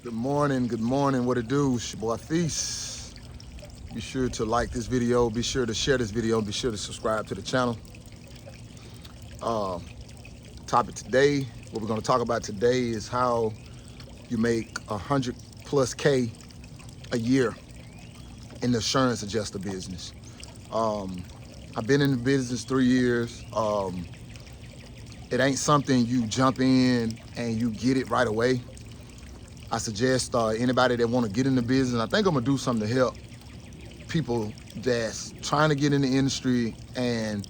Good morning, what it do? It's your boy Feast. Be sure to like this video, be sure to share this video, be sure to subscribe to the channel. Topic today, what we're gonna talk about today is how you make 100+ K a year in the insurance adjuster business. I've been in the business 3 years. It ain't something you jump in and you get it right away. I suggest anybody that want to get in the business, I think I'm gonna do something to help people that's trying to get in the industry and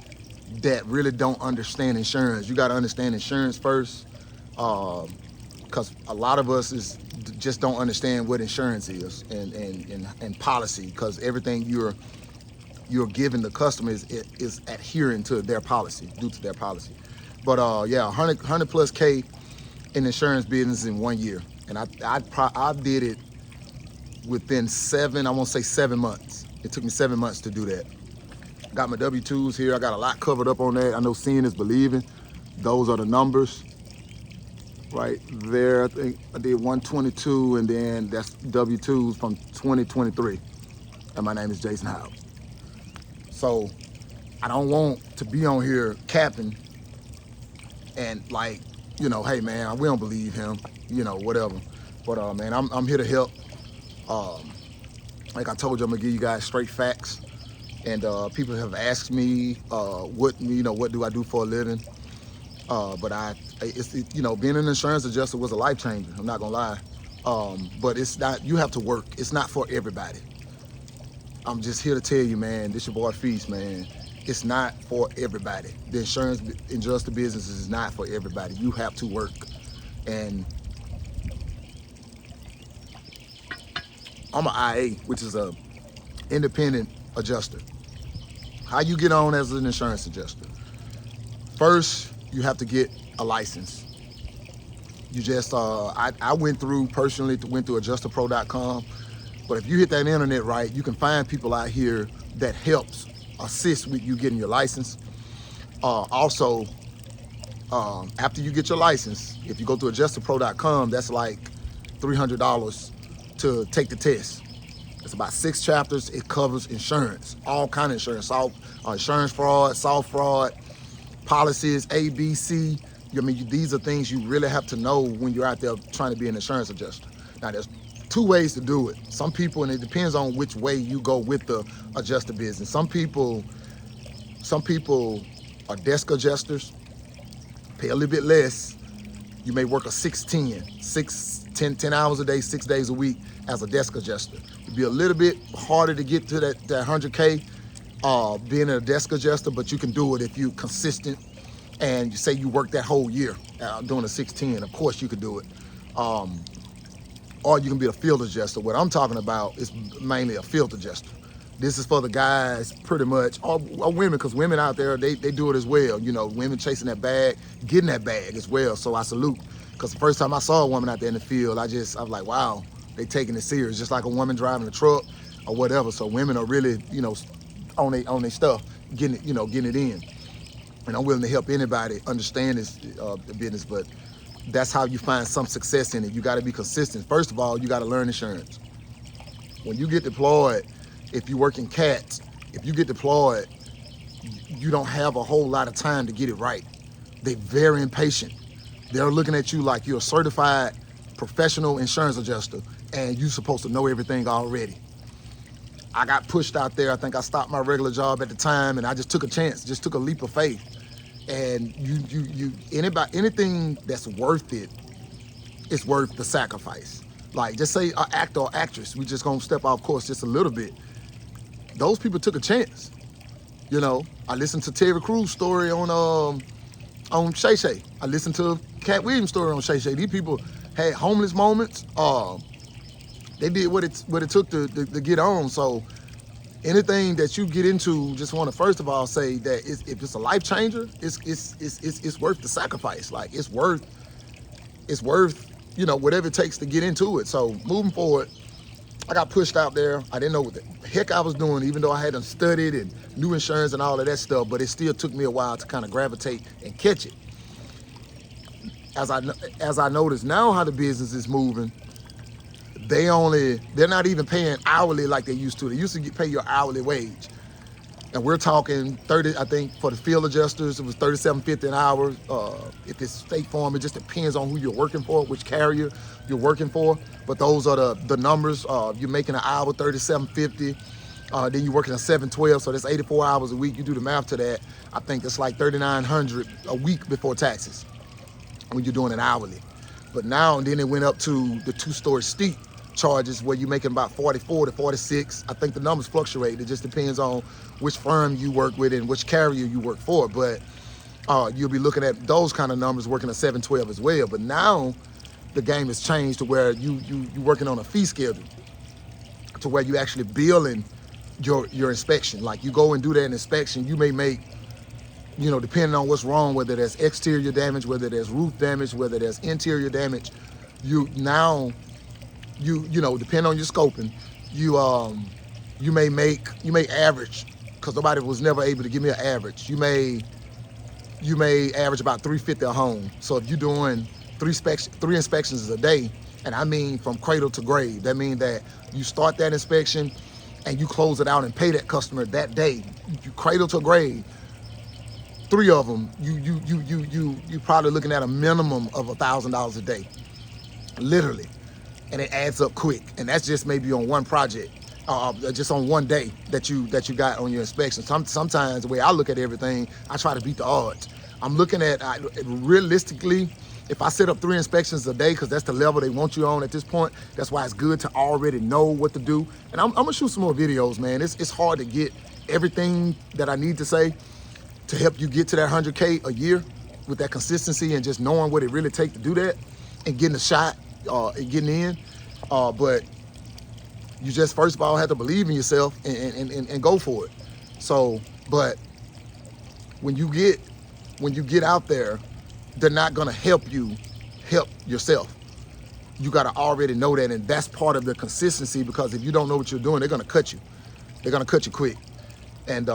that really don't understand insurance. You got to understand insurance first, because a lot of us just don't understand what insurance is and policy, because everything you're giving the customers is adhering to their policy, due to their policy. But yeah, 100+ K in the insurance business in 1 year. And I did it within 7 months. It took me 7 months to do that. Got my W-2s here. I got a lot covered up on that. I know seeing is believing. Those are the numbers right there. I think I did 122, and then that's W-2s from 2023. And my name is Jason Howell. So I don't want to be on here capping and like, you know, hey man, we don't believe him, you know, whatever. But man, I'm here to help. Like I told you, I'm gonna give you guys straight facts. And people have asked me, what do I do for a living? But you know, being an insurance adjuster was a life changer. I'm not gonna lie. But it's not. You have to work. It's not for everybody. I'm just here to tell you, man. This your boy Feast, man. It's not for everybody. The insurance adjuster business is not for everybody. You have to work. And I'm an IA, which is a independent adjuster. How you get on as an insurance adjuster? First, you have to get a license. You just, I went through adjusterpro.com, but if you hit that internet right, you can find people out here that helps assist with you getting your license. Also, after you get your license, if you go to adjusterpro.com, that's like $300 to take the test. It's about 6 chapters. It covers insurance, all kind of insurance, insurance fraud, soft fraud, policies, A, B, C. I mean, these are things you really have to know when you're out there trying to be an insurance adjuster. Now, there's 2 ways to do it. Some people, and it depends on which way you go with the adjuster business. Some people are desk adjusters, pay a little bit less. You may work a 10 hours a day, 6 days a week as a desk adjuster. It'd be a little bit harder to get to that 100K being a desk adjuster, but you can do it if you're consistent and you say you work that whole year doing a 610. Of course you could do it. Or you can be a field adjuster. What I'm talking about is mainly a field adjuster. This is for the guys pretty much, or women, because women out there, they do it as well. You know, women chasing that bag, getting that bag as well. So I salute. Because the first time I saw a woman out there in the field, I was like, wow, they taking it serious, just like a woman driving a truck or whatever. So women are really, you know, on their stuff, getting it in. And I'm willing to help anybody understand this business, but that's how you find some success in it. You got to be consistent. First of all, you got to learn insurance. When you get deployed, if you work in CATs, if you get deployed, you don't have a whole lot of time to get it right. They're very impatient. They're looking at you like you're a certified professional insurance adjuster and you're supposed to know everything already. I got pushed out there. I think I stopped my regular job at the time and I just took a chance, just took a leap of faith. And anything that's worth it, it's worth the sacrifice. Like just say an actor or actress, we just gonna step off course just a little bit. Those people took a chance. You know, I listened to Terry Crews' story on Shay Shay. I listened to Cat Williams' story on Shay Shay. These people had homeless moments. They did what it took to get on. So anything that you get into, just want to first of all say that if it's a life changer, it's worth the sacrifice. Like it's worth, you know, whatever it takes to get into it. So moving forward, I got pushed out there. I didn't know what the heck I was doing, even though I hadn't studied and knew insurance and all of that stuff, but it still took me a while to kind of gravitate and catch it. As I notice now how the business is moving, they're not even paying hourly like they used to. They used to pay your hourly wage. And we're talking 30, I think for the field adjusters, it was $37.50 an hour. If it's State Farm, it just depends on who you're working for, which carrier you're working for. But those are the numbers. You're making an hour, $37.50. Then you're working a 7/12, so that's 84 hours a week. You do the math to that. I think it's like $3,900 a week before taxes when you're doing it hourly. But now and then it went up to the two-story steep charges where you're making about 44 to 46. I think the numbers fluctuate. It just depends on which firm you work with and which carrier you work for. But you'll be looking at those kind of numbers working a 7/12 as well. But now the game has changed to where you're working on a fee schedule to where you actually billing your inspection. Like you go and do that inspection, you may make, depending on what's wrong, whether there's exterior damage, whether there's roof damage, whether there's interior damage, depending on your scoping, you may average, because nobody was never able to give me an average. You may average about $350 a home. So if you're doing three inspections a day, and I mean from cradle to grave, that means that you start that inspection and you close it out and pay that customer that day. You cradle to grave. 3 of them, you probably looking at a minimum of $1,000 a day, literally, and it adds up quick. And that's just maybe on one project, just on one day that you got on your inspection. Sometimes the way I look at everything, I try to beat the odds. I'm looking at realistically, if I set up 3 inspections a day, because that's the level they want you on at this point, that's why it's good to already know what to do. And I'm gonna shoot some more videos, man. It's hard to get everything that I need to say to help you get to that 100K a year with that consistency and just knowing what it really takes to do that and getting a shot and getting in. But you just first of all have to believe in yourself and go for it. So, but when you get out there, they're not gonna help you help yourself. You gotta already know that, and that's part of the consistency, because if you don't know what you're doing, they're gonna cut you. They're gonna cut you quick. And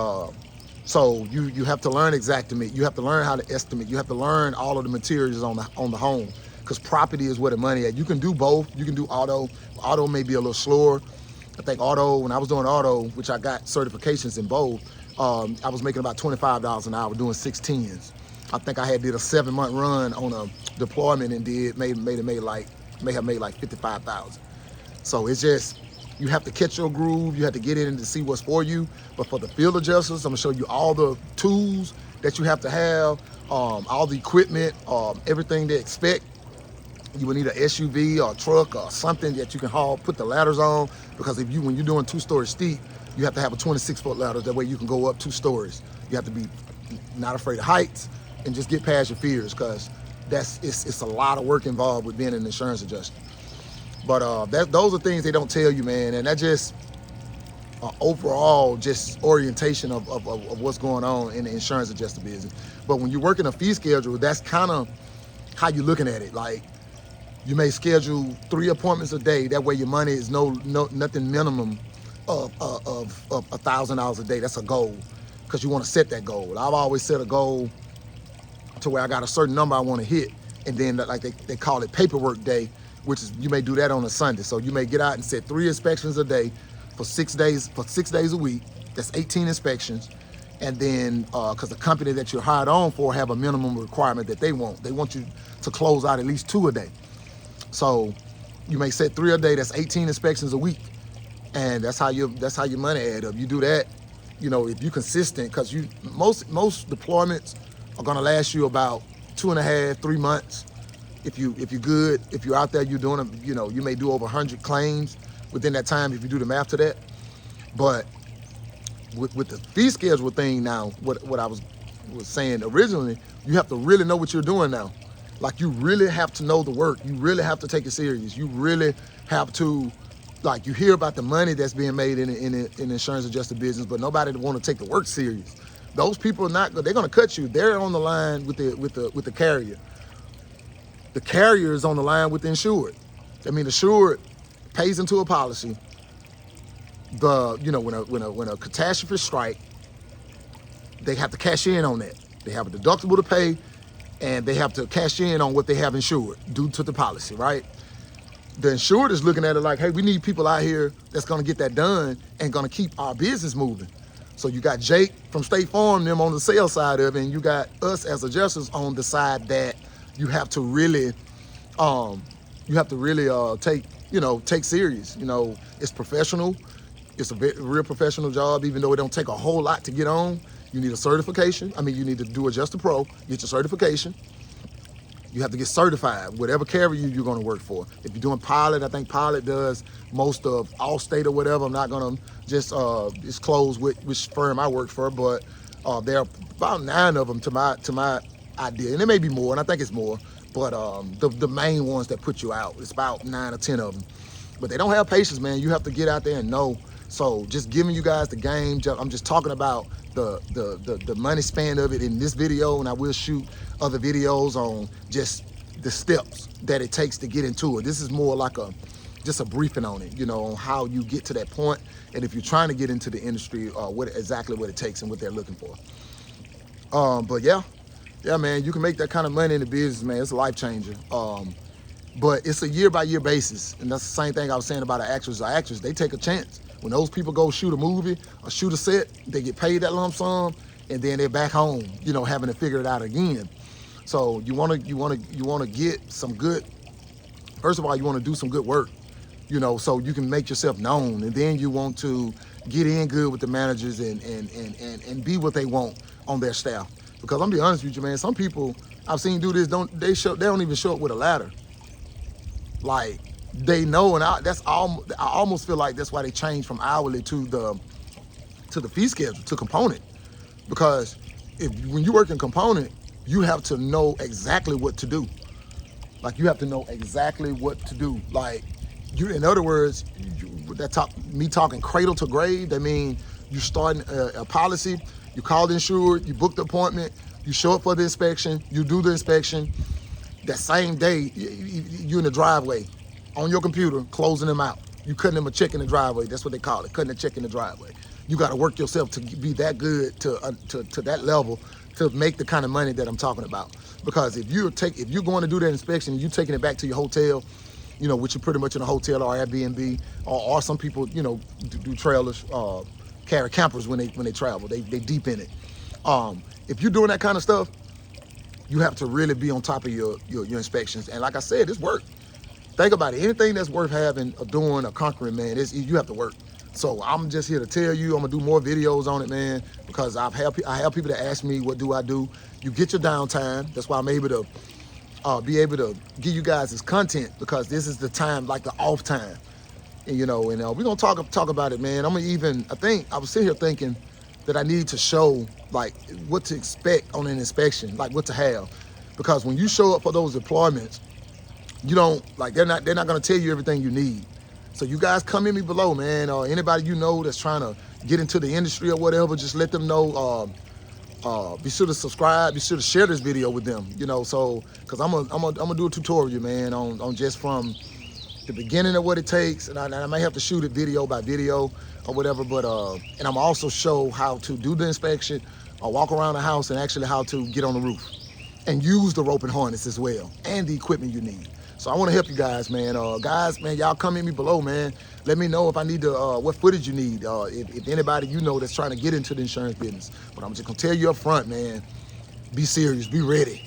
so you have to learn Xactimate. You have to learn how to estimate. You have to learn all of the materials on the home, because property is where the money at. You can do both. You can do auto. Auto may be a little slower. I think auto, when I was doing auto, which I got certifications in both, I was making about $25 an hour doing 610s. I think I did a 7-month run on a deployment and may have made like 55,000. So it's just, you have to catch your groove. You have to get in to see what's for you. But for the field adjusters, I'm gonna show you all the tools that you have to have, all the equipment, everything they expect. You will need an SUV or a truck or something that you can haul, put the ladders on, because when you're doing 2-story steep, you have to have a 26-foot ladder. That way you can go up 2 stories. You have to be not afraid of heights and just get past your fears, because it's a lot of work involved with being an insurance adjuster. But those are things they don't tell you, man, and that just overall just orientation of what's going on in the insurance adjuster business. But when you're working a fee schedule, that's kind of how you're looking at it. Like, you may schedule 3 appointments a day. That way your money is nothing minimum of $1,000 a day. That's a goal, because you want to set that goal. I've always set a goal to where I got a certain number I want to hit, and then like they call it paperwork day, which is, you may do that on a Sunday. So you may get out and set 3 inspections a day for 6 days a week. That's 18 inspections. And then, because the company that you're hired on for have a minimum requirement that they want you to close out at least 2 a day. So you may set 3 a day. That's 18 inspections a week, and that's how your money add up. You do that, if you're consistent, because most deployments are gonna last you about 2.5, 3 months. If you're good, if you're out there, you're doing them, you may do over 100 claims within that time if you do the math to that. But with the fee schedule thing now, what I was saying originally, you have to really know what you're doing now. Like, you really have to know the work. You really have to take it serious. You really have to, like, you hear about the money that's being made in insurance adjuster business, but nobody want to take the work serious. Those people they're gonna cut you. They're on the line with the carrier. The carrier is on the line with the insured. I mean, the insured pays into a policy. When a catastrophe strike, they have to cash in on that. They have a deductible to pay, and they have to cash in on what they have insured due to the policy, right? the insured is looking at it like, hey, we need people out here that's gonna get that done and gonna keep our business moving. So you got Jake from State Farm, them on the sales side of it, and you got us as adjusters on the side that you have to really, take serious. It's professional. It's a real professional job, even though it don't take a whole lot to get on. You need a certification. You need to do Adjuster Pro, get your certification. You have to get certified, whatever carrier you're gonna work for. If you're doing Pilot, I think Pilot does most of Allstate or whatever. I'm not gonna just disclose which firm I work for, but there are about 9 of them to my idea, and there may be more, and I think it's more, but the main ones that put you out, it's about 9 or 10 of them. But they don't have patience, man. You have to get out there and know. So just giving you guys the game, I'm just talking about the money span of it in this video, and I will shoot other videos on just the steps that it takes to get into it. This is more like just a briefing on it, on how you get to that point, and if you're trying to get into the industry, exactly what it takes and what they're looking for. But yeah, man, you can make that kind of money in the business, man. It's a life changer. But it's a year-by-year basis, and that's the same thing I was saying about an actress. They take a chance. When those people go shoot a movie or shoot a set, they get paid that lump sum, and then they're back home, having to figure it out again. So you want to get some good. First of all, you want to do some good work, so you can make yourself known, and then you want to get in good with the managers and be what they want on their staff. Because I'm gonna be honest with you, man. Some people I've seen do this they don't even show up with a ladder. Like they know, and I almost feel like that's why they changed from hourly to the fee schedule to component. Because when you work in component, you have to know exactly what to do. Like you have to know exactly what to do. Like in other words, me talking cradle to grave. That means you starting a policy, you call the insured, you book the appointment, you show up for the inspection, you do the inspection. That same day, you in the driveway, on your computer, closing them out. You cutting them a check in the driveway. That's what they call it, cutting a check in the driveway. You got to work yourself to be that good to that level to make the kind of money that I'm talking about. Because if you're going to do that inspection, and you're taking it back to your hotel, which you're pretty much in a hotel or Airbnb, or some people, do trailers, carry campers when they travel. They deep in it. If you're doing that kind of stuff, you have to really be on top of your inspections. And like I said, it's work. Think about it. Anything that's worth having or doing or conquering, man, you have to work. So I'm just here to tell you, I'm gonna do more videos on it, man, because I have people that ask me, what do I do? You get your downtime. That's why I'm able to be able to give you guys this content, because this is the time, like the off time. And we're gonna talk about it, man. I was sitting here thinking that I need to show like what to expect on an inspection, like what to have. Because when you show up for those deployments, you don't, like, they're not gonna tell you everything you need. So you guys come in me below, man, or anybody that's trying to get into the industry or whatever, just let them know. Be sure to subscribe, be sure to share this video with them, so, cause I'm gonna do a tutorial, man, on just from the beginning of what it takes, and I may have to shoot it video by video or whatever, but and I'm also show how to do the inspection or walk around the house, and actually how to get on the roof and use the rope and harness as well, and the equipment you need. So I want to help you guys, man. Man, y'all come in me below, man. Let me know if I need to, what footage you need. If anybody that's trying to get into the insurance business. But I'm just gonna tell you up front, man. Be serious. Be ready.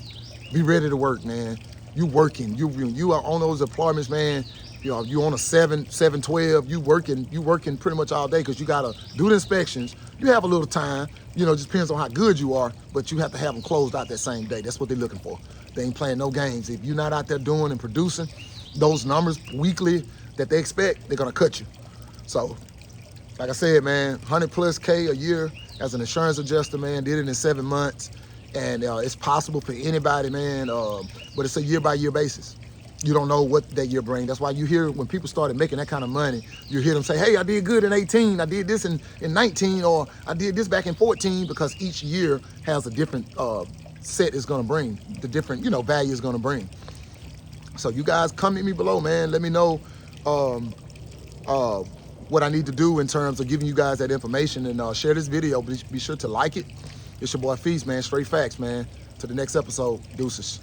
Be ready to work, man. You working. You are on those deployments, man. You on a 7/12. You working pretty much all day, because you gotta do the inspections. You have a little time. It just depends on how good you are, but you have to have them closed out that same day. That's what they're looking for. They ain't playing no games. If you're not out there doing and producing those numbers weekly that they expect, they're gonna cut you. So, like I said, man, 100+ K a year as an insurance adjuster, man. Did it in 7 months, and it's possible for anybody, man. But it's a year-by-year basis. You don't know what that year brings. That's why you hear when people started making that kind of money, you hear them say, hey, I did good in 18, I did this in 19, or I did this back in 14, because each year has a different set is gonna bring, the different, value is gonna bring. So you guys come at me below, man. Let me know what I need to do in terms of giving you guys that information, and share this video. Be sure to like it. It's your boy Feast, man. Straight facts, man. To the next episode. Deuces.